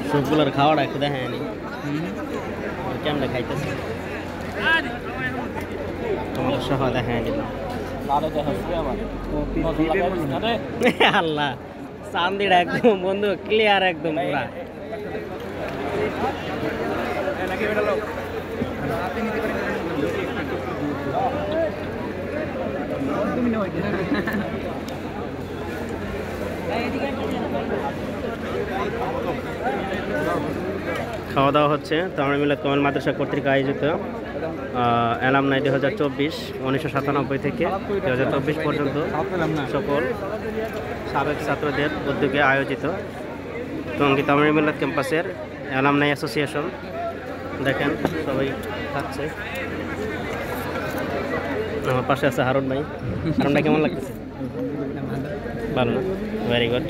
সবগুলোর খাওয়াটা একটু দেখেন কেমন খাইতেছে তোমাদের সহ দেখেন আল্লাহ চান্দিটা একদম বন্ধু ক্লিয়ার একদম পুরা খাওয়া দাওয়া হচ্ছে তামিল মিলাদ কামিল মাদ্রাসা কর্তৃক আয়োজিত অ্যালামনাই 2024 1997 থেকে 2024 পর্যন্ত সকল সাবেক ছাত্রদের উদ্যোগে আয়োজিত টঙ্গী তামিল মিলাদ ক্যাম্পাসের অ্যালামনাই অ্যাসোসিয়েশন। দেখেন সবাই খাচ্ছে। আমার পাশে আছে হারুন ভাই। হারুন ভাই কেমন লাগতেছে? ভালো না? Very good.